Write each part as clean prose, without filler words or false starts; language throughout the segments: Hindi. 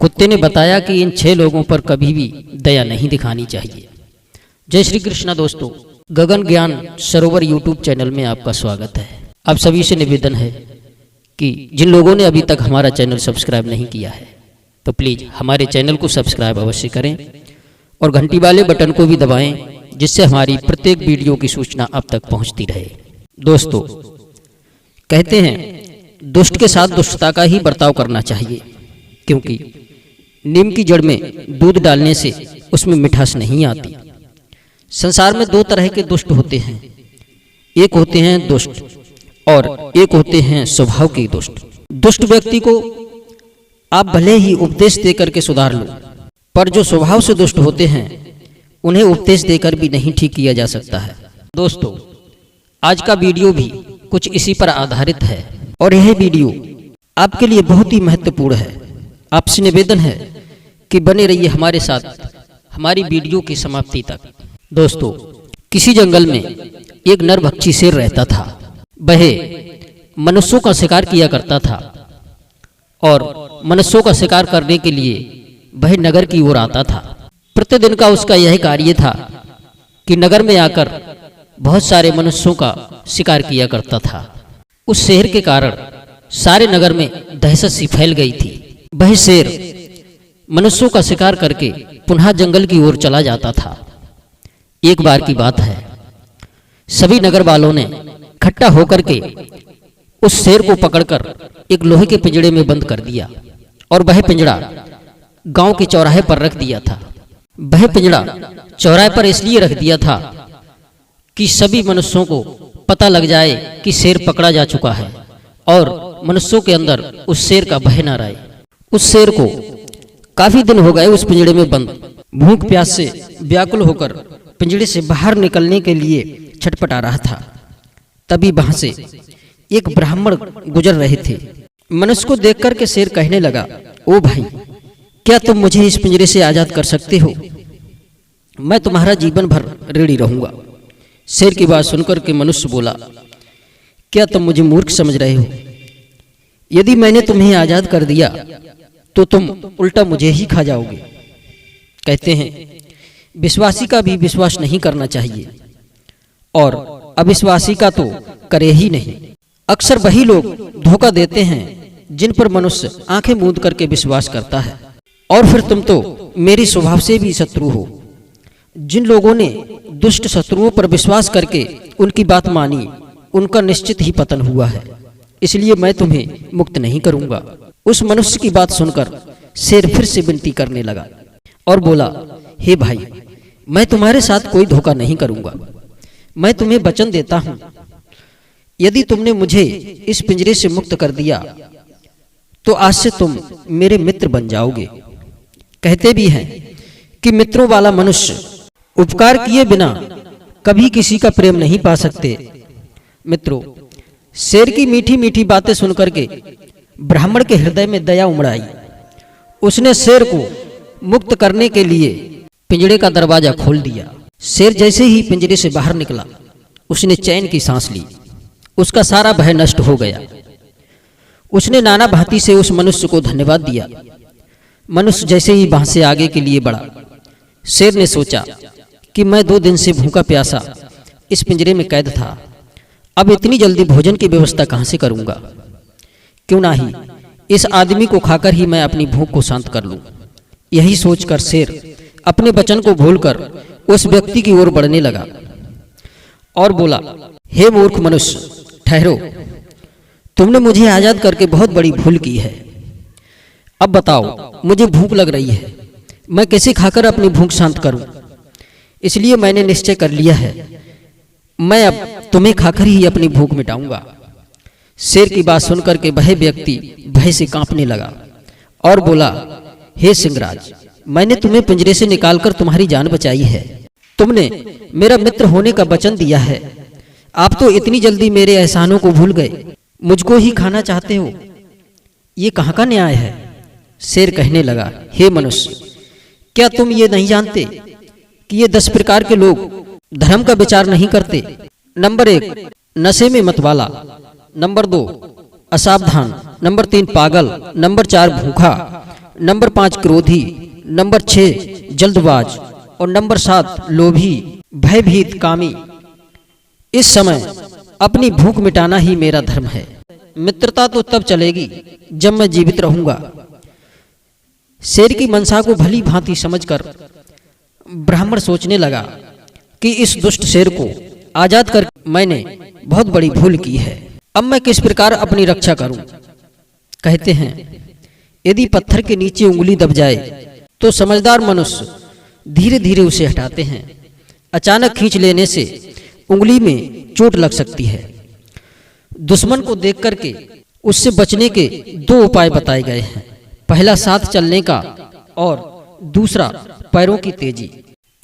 कुत्ते ने बताया कि इन 6 लोगों पर कभी भी दया नहीं दिखानी चाहिए। जय श्री कृष्णा दोस्तों, गगन ज्ञान सरोवर यूट्यूब चैनल में आपका स्वागत है। आप सभी से निवेदन है कि जिन लोगों ने अभी तक हमारा चैनल सब्सक्राइब नहीं किया है तो प्लीज़ हमारे चैनल को सब्सक्राइब अवश्य करें और घंटी वाले बटन को भी दबाएं, जिससे हमारी प्रत्येक वीडियो की सूचना आप तक पहुंचती रहे। दोस्तों, कहते हैं दुष्ट के साथ दुष्टता का ही बर्ताव करना चाहिए, क्योंकि नीम की जड़ में दूध डालने से उसमें मिठास नहीं आती। संसार में 2 तरह के दुष्ट होते हैं, एक होते हैं दुष्ट और एक होते हैं स्वभाव के दुष्ट। दुष्ट व्यक्ति को आप भले ही उपदेश देकर के सुधार लो, पर जो स्वभाव से दुष्ट होते हैं उन्हें उपदेश देकर भी नहीं ठीक किया जा सकता है। दोस्तों, आज का वीडियो भी कुछ इसी पर आधारित है और यह वीडियो आपके लिए बहुत ही महत्वपूर्ण है। आपसे निवेदन है कि बने रहिए हमारे साथ हमारी वीडियो की समाप्ति तक। दोस्तों, किसी जंगल में एक नरभक्षी शेर रहता था। वह मनुष्यों का शिकार किया करता था और मनुष्यों का शिकार करने के लिए वह नगर की ओर आता था। प्रतिदिन का उसका यह कार्य था कि नगर में आकर बहुत सारे मनुष्यों का शिकार किया करता था। उस शेर के कारण सारे नगर में दहशत सी फैल गई थी। वह शेर मनुष्यों का शिकार करके पुनः जंगल की ओर चला जाता था। एक बार की बात है, सभी नगर वालों ने इकट्ठा होकर के उस शेर को पकड़कर एक लोहे के पिंजड़े में बंद कर दिया और वह पिंजड़ा गांव के चौराहे पर रख दिया था। वह पिंजड़ा चौराहे पर इसलिए रख दिया था कि सभी मनुष्यों को पता लग जाए कि शेर पकड़ा जा चुका है और मनुष्यों के अंदर उस शेर का भय न रहे। उस शेर को काफी दिन हो गए उस पिंजड़े में बंद, भूख प्यास से व्याकुल होकर पिंजड़े से बाहर निकलने के लिए छटपटा रहा था। तभी वहां से एक ब्राह्मण गुजर रहे थे। मनुष्य को देखकर के शेर कहने लगा, ओ भाई, क्या तुम मुझे इस पिंजरे से आजाद कर सकते हो? मैं तुम्हारा जीवन भर ऋणी रहूंगा। शेर की बात सुनकर के मनुष्य बोला, क्या तुम मुझे मूर्ख समझ रहे हो? यदि मैंने तुम्हें आजाद कर दिया तो तुम उल्टा मुझे ही खा जाओगे। कहते हैं विश्वासी का भी विश्वास नहीं करना चाहिए और अविश्वासी का तो करे ही नहीं। अक्सर वही लोग धोखा देते हैं जिन पर मनुष्य आंखें मूंद करके विश्वास करता है। और फिर तुम तो मेरी स्वभाव से भी शत्रु हो। जिन लोगों ने दुष्ट शत्रुओं पर विश्वास करके उनकी बात मानी, उनका निश्चित ही पतन हुआ है। इसलिए मैं तुम्हें मुक्त नहीं करूंगा। उस मनुष्य की बात सुनकर शेर फिर से विनती करने लगा और बोला, हे भाई, मैं तुम्हारे साथ कोई धोखा नहीं करूंगा। मैं तुम्हें वचन देता हूं, यदि तुमने मुझे इस पिंजरे से मुक्त कर दिया तो आज से तुम मेरे मित्र बन जाओगे। कहते भी हैं कि मित्रों वाला मनुष्य उपकार किए बिना कभी किसी का प्रेम नहीं पा सकते। मित्रों, शेर की मीठी मीठी बातें सुनकर के ब्राह्मण के हृदय में दया उमड़ आई। उसने शेर को मुक्त करने के लिए पिंजड़े का दरवाजा खोल दिया। शेर जैसे ही पिंजरे से बाहर निकला, उसने चैन की सांस ली। उसका सारा भय नष्ट हो गया। उसने नाना भांति से उस मनुष्य को धन्यवाद दिया। मनुष्य जैसे ही वहां से आगे के लिए बढ़ा, शेर ने सोचा कि मैं 2 दिन से भूखा प्यासा इस पिंजरे में कैद था। अब इतनी जल्दी भोजन की व्यवस्था कहां से करूंगा? क्यों ना ही इस आदमी को खाकर ही मैं अपनी भूख को शांत कर लूं। यही सोचकर शेर अपने वचन को भूलकर उस व्यक्ति की ओर बढ़ने लगा और बोला, हे मूर्ख मनुष्य, ठहरो। तुमने मुझे आजाद करके बहुत बड़ी भूल की है। अब बताओ, मुझे भूख लग रही है, मैं कैसे खाकर अपनी भूख शांत करूं? इसलिए मैंने निश्चय कर लिया है, मैं अब तुम्हें खाकर ही अपनी भूख मिटाऊंगा। शेर की बात सुनकर के वह व्यक्ति भय से कांपने लगा और बोला, हे सिंहराज, मैंने तुम्हें पिंजरे से निकालकर तुम्हारी जान बचाई है। तुमने मेरा मित्र होने का वचन दिया है। आप तो इतनी जल्दी मेरे एहसानों को भूल गए, मुझको ही खाना चाहते हो। ये कहाँ का न्याय है? शेर कहने लगा, हे मनुष्य, क्या तुम ये नहीं जानते कि ये 10 प्रकार के लोग धर्म का विचार नहीं करते? नंबर 1, नशे में मतवाला। नंबर 2, असावधान। नंबर 3, पागल। नंबर 4, भूखा। नंबर 5 क्रोधी, नंबर 6 जल्दबाज और नंबर 7 लोभी, भयभीत, कामी। इस समय अपनी भूख मिटाना ही मेरा धर्म है। मित्रता तो तब चलेगी जब मैं जीवित रहूंगा। शेर की मनसा को भली भांति समझकर ब्राह्मण सोचने लगा कि इस दुष्ट शेर को आजाद कर मैंने बहुत बड़ी भूल की है। अब मैं किस प्रकार अपनी रक्षा करूं? कहते हैं यदि पत्थर के नीचे उंगली दब जाए तो समझदार मनुष्य धीरे धीरे उसे हटाते हैं। अचानक खींच लेने से उंगली में चोट लग सकती है। दुश्मन को देख करके उससे बचने के 2 उपाय बताए गए हैं। पहला साथ चलने का और दूसरा पैरों की तेजी।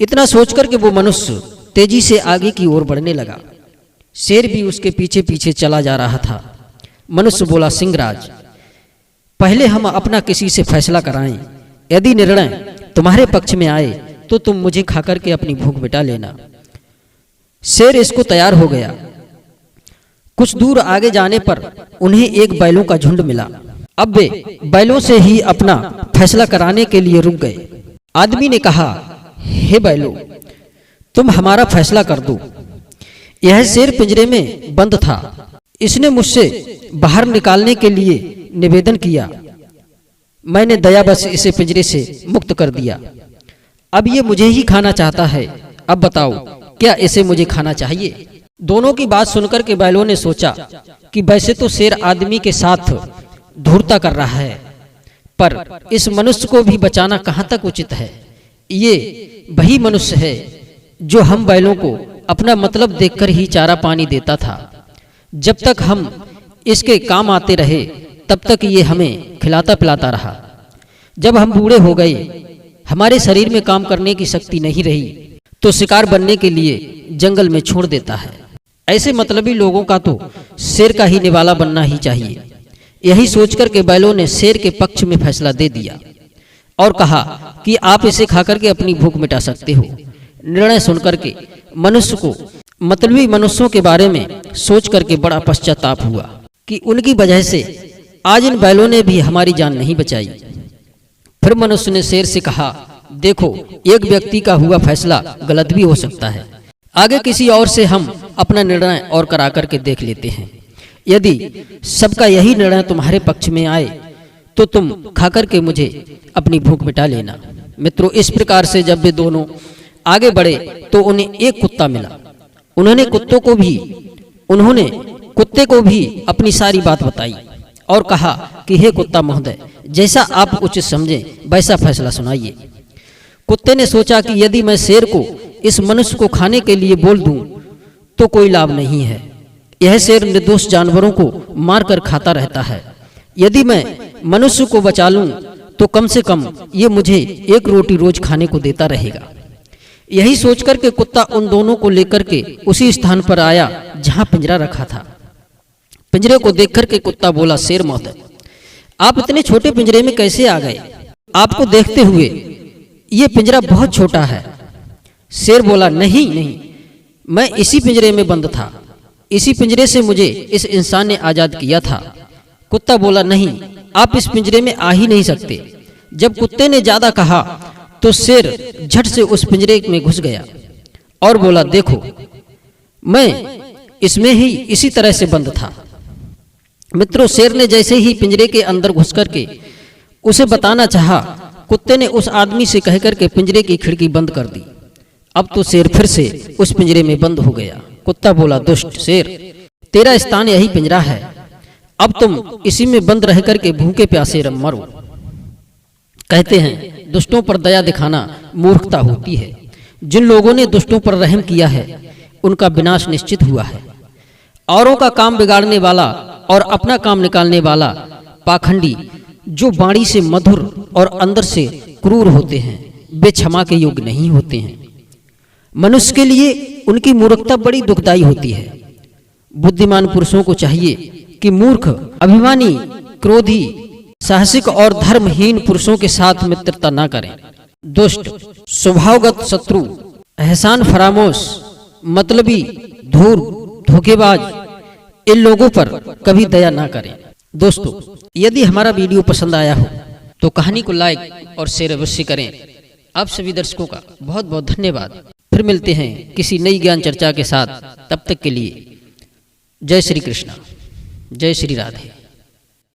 इतना सोचकर के वो मनुष्य तेजी से आगे की ओर बढ़ने लगा। शेर भी उसके पीछे पीछे चला जा रहा था। मनुष्य बोला, सिंहराज, पहले हम अपना किसी से फैसला कराएं। यदि निर्णय तुम्हारे पक्ष में आए तो तुम मुझे खाकर के अपनी भूख मिटा लेना। शेर इसको तैयार हो गया। कुछ दूर आगे जाने पर उन्हें एक बैलों का झुंड मिला। अब वे बैलों से ही अपना फैसला कराने के लिए रुक गए। आदमी ने कहा, हे बैलों, तुम हमारा फैसला कर दो। यह शेर पिंजरे में बंद था। इसने मुझसे बाहर निकालने के लिए निवेदन किया। मैंने दयावश इसे पिंजरे से मुक्त कर दिया। अब ये मुझे ही खाना चाहता है। अब बताओ, क्या इसे मुझे खाना चाहिए? दोनों की बात सुनकर के बैलों ने सोचा कि वैसे तो शेर आदमी के साथ धूर्ता कर रहा है, पर इस मनुष्य को भी बचाना कहाँ तक उचित है। ये वही मनुष्य है जो हम बैलों को अपना मतलब देखकर ही चारा पानी देता था। जब तक हम इसके काम आते रहे तब तक ये हमें खिलाता पिलाता रहा। जब हम बूढ़े हो गए, हमारे शरीर में काम करने की शक्ति नहीं रही, तो शिकार बनने के लिए जंगल में छोड़ देता है। ऐसे मतलबी लोगों का तो शेर का ही निवाला बनना ही चाहिए। यही सोचकर के बैलों ने शेर के पक्ष में फैसला दे दिया और कहा कि आप इसे खाकर के अपनी भूख मिटा सकते हो। निर्णय सुनकर के मनुष्य को मतलबी मनुष्यों के बारे में सोच करके बड़ा पश्चाताप हुआ कि उनकी वजह से आज इन बैलों ने भी हमारी जान नहीं बचाई। फिर मनुष्य ने शेर से कहा, देखो, एक व्यक्ति का हुआ फैसला गलत भी हो सकता है। आगे किसी और से हम अपना निर्णय और करा करके देख लेते हैं। यदि सबका यही निर्णय तुम्हारे पक्ष में आए तो तुम खाकर के मुझे अपनी भूख मिटा लेना। मित्रों, इस प्रकार से जब वे दोनों आगे बढ़े तो उन्हें एक कुत्ता मिला। उन्होंने कुत्ते को भी अपनी सारी बात बताई और कहा कि हे कुत्ता महोदय, जैसा आप उचित समझें वैसा फैसला सुनाइए। कुत्ते ने सोचा कि यदि मैं शेर को इस मनुष्य को खाने के लिए बोल दूं तो कोई लाभ नहीं है। यह शेर निर्दोष जानवरों को मारकर खाता रहता है। यदि मैं मनुष्य को बचा लूं तो कम से कम ये मुझे एक रोटी रोज खाने को देता रहेगा। यही सोचकर के कुत्ता उन दोनों को लेकर के उसी स्थान पर आया जहां पिंजरा रखा था। पिंजरे को देखकर के कुत्ता बोला, शेर महोदय, आप इतने छोटे पिंजरे में कैसे आ गए? आपको देखते हुए ये पिंजरा बहुत छोटा है। शेर बोला, नहीं, मैं इसी पिंजरे में बंद था। इसी पिंजरे से मुझे इस इंसान ने आजाद किया था। कुत्ता बोला, नहीं, आप इस पिंजरे में आ ही नहीं सकते। जब कुत्ते ने ज्यादा कहा तो शेर झट से उस पिंजरे में घुस गया और बोला, देखो, मैं इसमें ही इसी तरह से बंद था। मित्रों, शेर ने जैसे ही पिंजरे के अंदर घुस करके उसे बताना चाहा, कुत्ते ने उस आदमी से कहकर के पिंजरे की खिड़की बंद कर दी। अब तो शेर फिर से उस पिंजरे में बंद हो गया। कुत्ता बोला, दुष्ट शेर, तेरा स्थान यही पिंजरा है। अब तुम इसी में बंद रह करके भूखे प्यासे मरो। कहते हैं, दुष्टों पर दया दिखाना मूर्खता होती है। जिन लोगों ने दुष्टों पर रहम किया है उनका विनाश निश्चित हुआ है। औरों का काम बिगाड़ने वाला और अपना काम निकालने वाला पाखंडी, जो वाणी से मधुर और अंदर से क्रूर होते हैं, वे क्षमा के योग्य नहीं होते हैं। मनुष्य के लिए उनकी मूर्खता बड़ी दुखदायी होती है। बुद्धिमान पुरुषों को चाहिए कि मूर्ख, अभिमानी, क्रोधी, साहसिक और धर्महीन पुरुषों के साथ मित्रता न करें। दुष्ट, स्वभावगत शत्रु, एहसान फरामोश, मतलबी, धूर, धोखेबाज, इन लोगों पर कभी दया ना करें। दोस्तों, यदि हमारा वीडियो पसंद आया हो तो कहानी को लाइक और शेयर अवश्य करें। आप सभी दर्शकों का बहुत बहुत धन्यवाद। फिर मिलते हैं किसी नई ज्ञान चर्चा के साथ। तब तक के लिए जय श्री कृष्णा, जय श्री राधे।